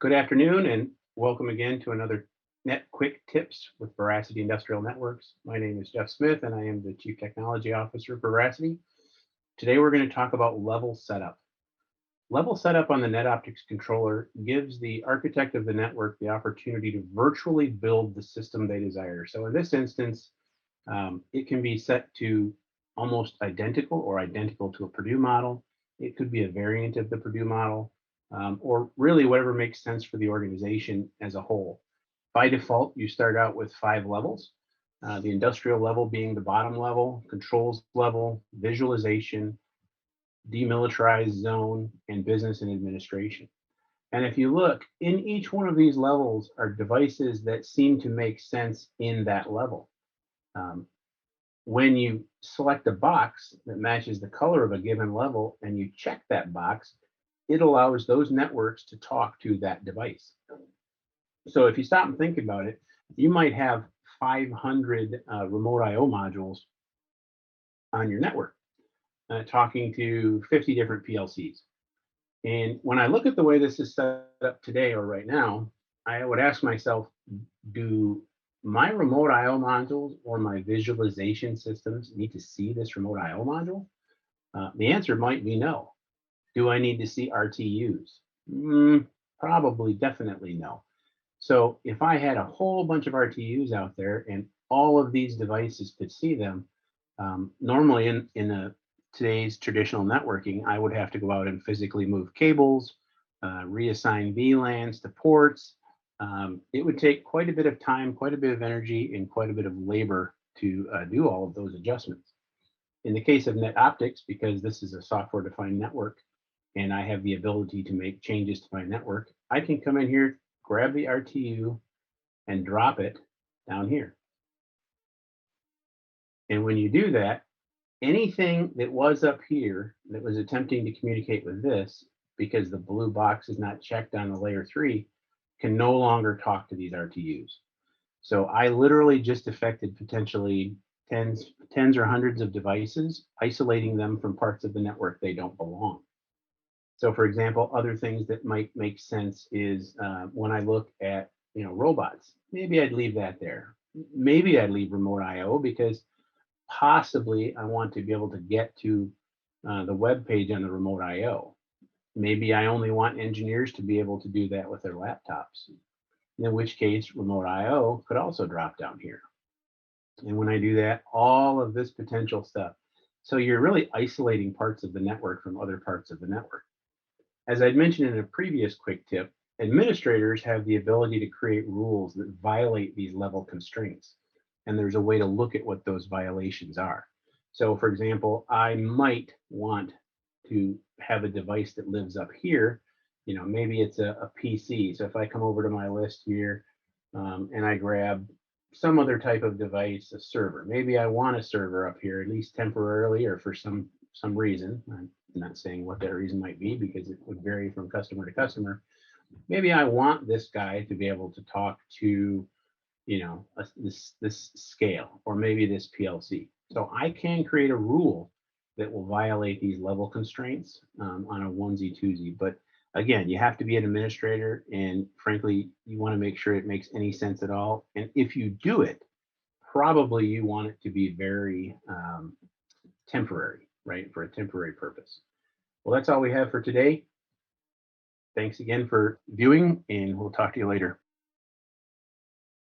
Good afternoon and welcome again to another Net Quick Tips with Veracity Industrial Networks. My name is Jeff Smith and I am the Chief Technology Officer for Veracity. Today we're going to talk about level setup. Level setup on the NetOptics controller gives the architect of the network the opportunity to virtually build the system they desire. So in this instance, it can be set to almost identical or identical to a Purdue model. It could be a variant of the Purdue model, or really whatever makes sense for the organization as a whole. By default, you start out with 5 levels, the industrial level being the bottom level, controls level, visualization, demilitarized zone, and business and administration. And if you look, in each one of these levels are devices that seem to make sense in that level. Um, when you select a box that matches the color of a given level and you check that box, it allows those networks to talk to that device. So if you stop and think about it, you might have 500 remote IO modules on your network talking to 50 different PLCs. And when I look at the way this is set up today or right now, I would ask myself, do my remote IO modules or my visualization systems need to see this remote IO module? The answer might be no. Do I need to see RTUs? Probably, definitely no. So if I had a whole bunch of RTUs out there and all of these devices could see them, normally in today's traditional networking, I would have to go out and physically move cables, reassign VLANs to ports. It would take quite a bit of time, quite a bit of energy, and quite a bit of labor to do all of those adjustments. In the case of NetOptics, because this is a software-defined network, and I have the ability to make changes to my network, I can come in here, grab the RTU, and drop it down here. And when you do that, anything that was up here that was attempting to communicate with this, because the blue box is not checked on the layer 3, can no longer talk to these RTUs. So I literally just affected potentially tens or hundreds of devices, isolating them from parts of the network they don't belong. So for example, other things that might make sense is when I look at robots, maybe I'd leave that there. Maybe I'd leave remote IO because possibly I want to be able to get to the web page on the remote IO. Maybe I only want engineers to be able to do that with their laptops, in which case remote IO could also drop down here. And when I do that, all of this potential stuff. So you're really isolating parts of the network from other parts of the network. As I'd mentioned in a previous quick tip, administrators have the ability to create rules that violate these level constraints. And there's a way to look at what those violations are. So for example, I might want to have a device that lives up here. Maybe it's a PC. So if I come over to my list here and I grab some other type of device, a server, maybe I want a server up here, at least temporarily or for some reason. I'm not saying what that reason might be because it would vary from customer to customer. Maybe I want this guy to be able to talk to this scale, or maybe this PLC. So I can create a rule that will violate these level constraints on a onesie twosie. But again, you have to be an administrator, and frankly, you want to make sure it makes any sense at all. And if you do it, probably you want it to be very temporary, right? For a temporary purpose. Well, that's all we have for today. Thanks again for viewing, and we'll talk to you later.